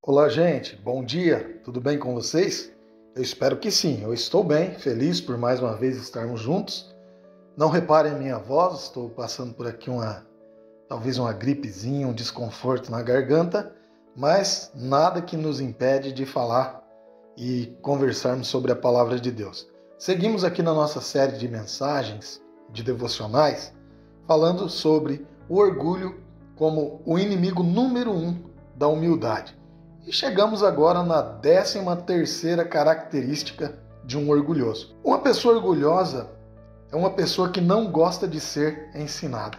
Olá, gente. Bom dia. Tudo bem com vocês? Eu espero que sim. Eu estou bem, feliz por mais uma vez estarmos juntos. Não reparem a minha voz, estou passando por aqui talvez uma gripezinha, um desconforto na garganta, mas nada que nos impede de falar e conversarmos sobre a palavra de Deus. Seguimos aqui na nossa série de mensagens, de devocionais, falando sobre o orgulho como o inimigo número 1 da humildade. E chegamos agora na 13ª característica de um orgulhoso. Uma pessoa orgulhosa é uma pessoa que não gosta de ser ensinada.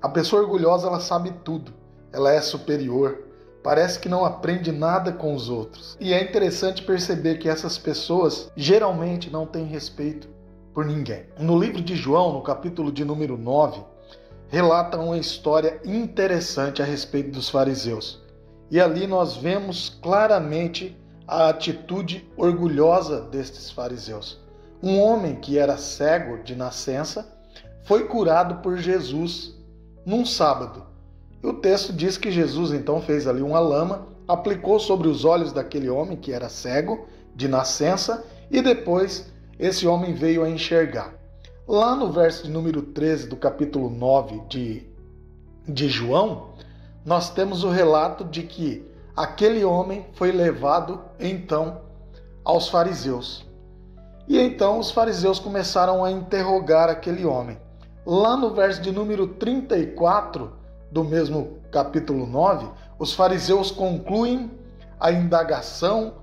A pessoa orgulhosa, ela sabe tudo, ela é superior, parece que não aprende nada com os outros. E é interessante perceber que essas pessoas geralmente não têm respeito por ninguém. No livro de João, no capítulo de número 9, relata uma história interessante a respeito dos fariseus. E ali nós vemos claramente a atitude orgulhosa destes fariseus. Um homem que era cego de nascença foi curado por Jesus num sábado. E o texto diz que Jesus então fez ali uma lama, aplicou sobre os olhos daquele homem que era cego de nascença e depois esse homem veio a enxergar. Lá no verso de número 13 do capítulo 9 de João, nós temos o relato de que aquele homem foi levado então aos fariseus. E então os fariseus começaram a interrogar aquele homem. Lá no verso de número 34 do mesmo capítulo 9, os fariseus concluem a indagação,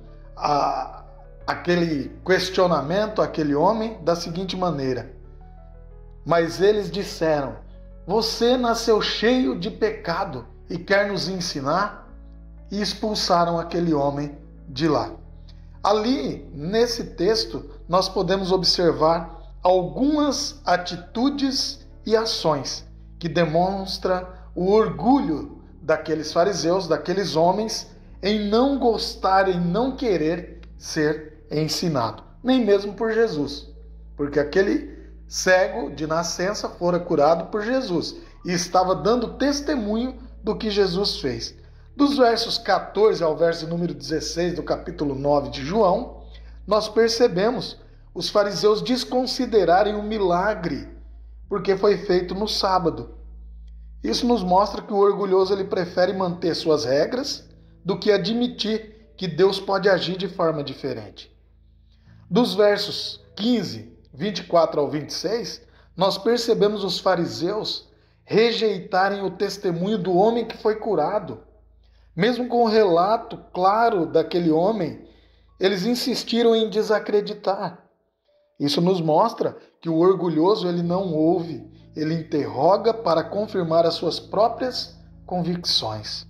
aquele questionamento àquele homem da seguinte maneira: mas eles disseram: você nasceu cheio de pecado e quer nos ensinar? E expulsaram aquele homem de lá. Ali, nesse texto, nós podemos observar algumas atitudes e ações que demonstram o orgulho daqueles fariseus, daqueles homens, em não gostar, em não querer ser ensinado, nem mesmo por Jesus, porque aquele cego de nascença fora curado por Jesus e estava dando testemunho do que Jesus fez. Dos versos 14 ao verso número 16 do capítulo 9 de João, nós percebemos os fariseus desconsiderarem o milagre, porque foi feito no sábado. Isso nos mostra que o orgulhoso ele prefere manter suas regras do que admitir que Deus pode agir de forma diferente. Dos versos 15, 24 ao 26, nós percebemos os fariseus rejeitarem o testemunho do homem que foi curado. Mesmo com o relato claro daquele homem, eles insistiram em desacreditar. Isso nos mostra que o orgulhoso ele não ouve, ele interroga para confirmar as suas próprias convicções.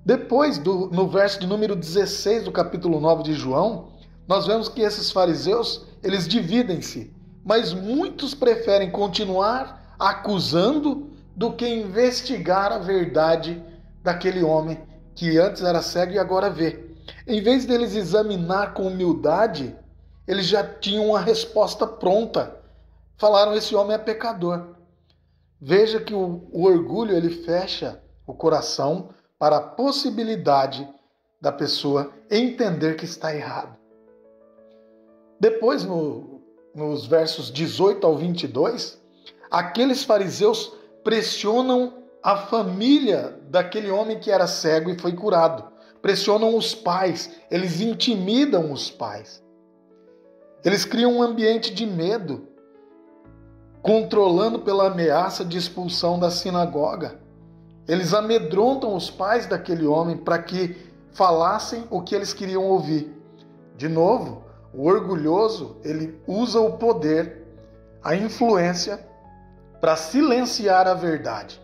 Depois, no verso de número 16 do capítulo 9 de João, nós vemos que esses fariseus, eles dividem-se, mas muitos preferem continuar acusando do que investigar a verdade daquele homem que antes era cego e agora vê. Em vez deles examinar com humildade, eles já tinham uma resposta pronta. Falaram: esse homem é pecador. Veja que o orgulho ele fecha o coração para a possibilidade da pessoa entender que está errado. Depois, nos versos 18 ao 22, aqueles fariseus pressionam a família daquele homem que era cego e foi curado. Pressionam os pais, eles intimidam os pais. Eles criam um ambiente de medo, controlando pela ameaça de expulsão da sinagoga. Eles amedrontam os pais daquele homem para que falassem o que eles queriam ouvir. De novo, o orgulhoso, ele usa o poder, a influência, para silenciar a verdade.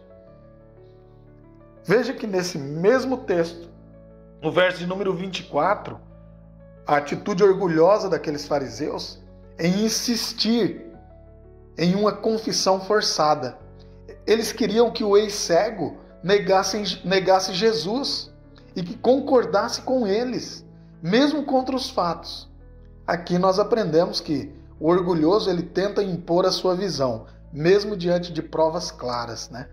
Veja que nesse mesmo texto, no verso de número 24, a atitude orgulhosa daqueles fariseus em insistir em uma confissão forçada. Eles queriam que o ex-cego negasse Jesus e que concordasse com eles, mesmo contra os fatos. Aqui nós aprendemos que o orgulhoso ele tenta impor a sua visão, mesmo diante de provas claras, né?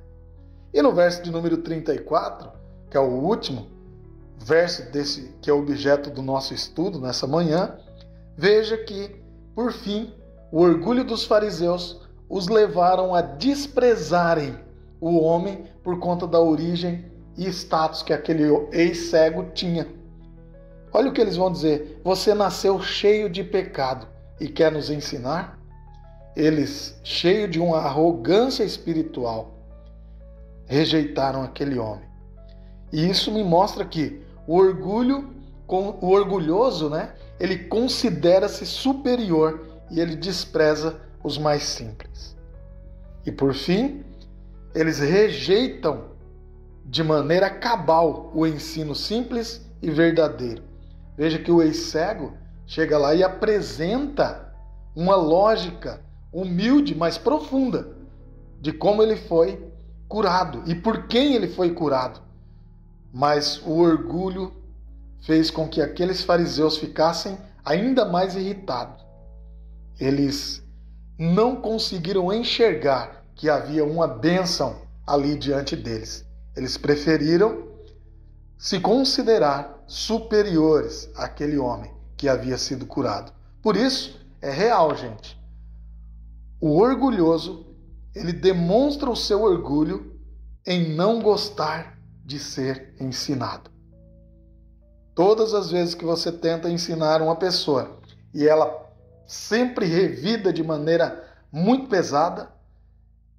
E no verso de número 34, que é o último, verso desse que é objeto do nosso estudo nessa manhã, veja que, por fim, o orgulho dos fariseus os levaram a desprezarem o homem por conta da origem e status que aquele ex-cego tinha. Olha o que eles vão dizer: você nasceu cheio de pecado e quer nos ensinar? Eles, cheios de uma arrogância espiritual, rejeitaram aquele homem. E isso me mostra que o orgulhoso, ele considera-se superior e ele despreza os mais simples. E por fim, eles rejeitam de maneira cabal o ensino simples e verdadeiro. Veja que o ex-cego chega lá e apresenta uma lógica humilde, mas profunda, de como ele foi curado e por quem ele foi curado. Mas o orgulho fez com que aqueles fariseus ficassem ainda mais irritados. Eles não conseguiram enxergar que havia uma bênção ali diante deles. Eles preferiram se considerar superiores àquele homem que havia sido curado. Por isso, é real, gente. O orgulhoso, ele demonstra o seu orgulho em não gostar de ser ensinado. Todas as vezes que você tenta ensinar uma pessoa e ela sempre revida de maneira muito pesada,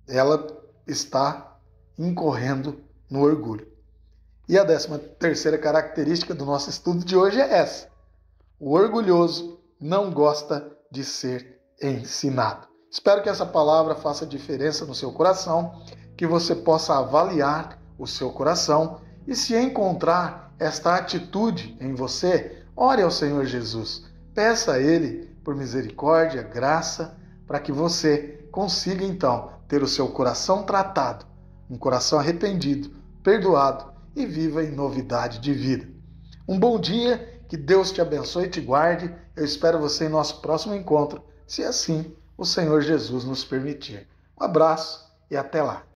ela está incorrendo no orgulho. E a 13ª característica do nosso estudo de hoje é essa: o orgulhoso não gosta de ser ensinado. Espero que essa palavra faça diferença no seu coração, que você possa avaliar o seu coração e, se encontrar esta atitude em você, ore ao Senhor Jesus. Peça a Ele por misericórdia, graça, para que você consiga então ter o seu coração tratado, um coração arrependido, perdoado e viva em novidade de vida. Um bom dia, que Deus te abençoe e te guarde. Eu espero você em nosso próximo encontro, se assim o Senhor Jesus nos permitir. Um abraço e até lá.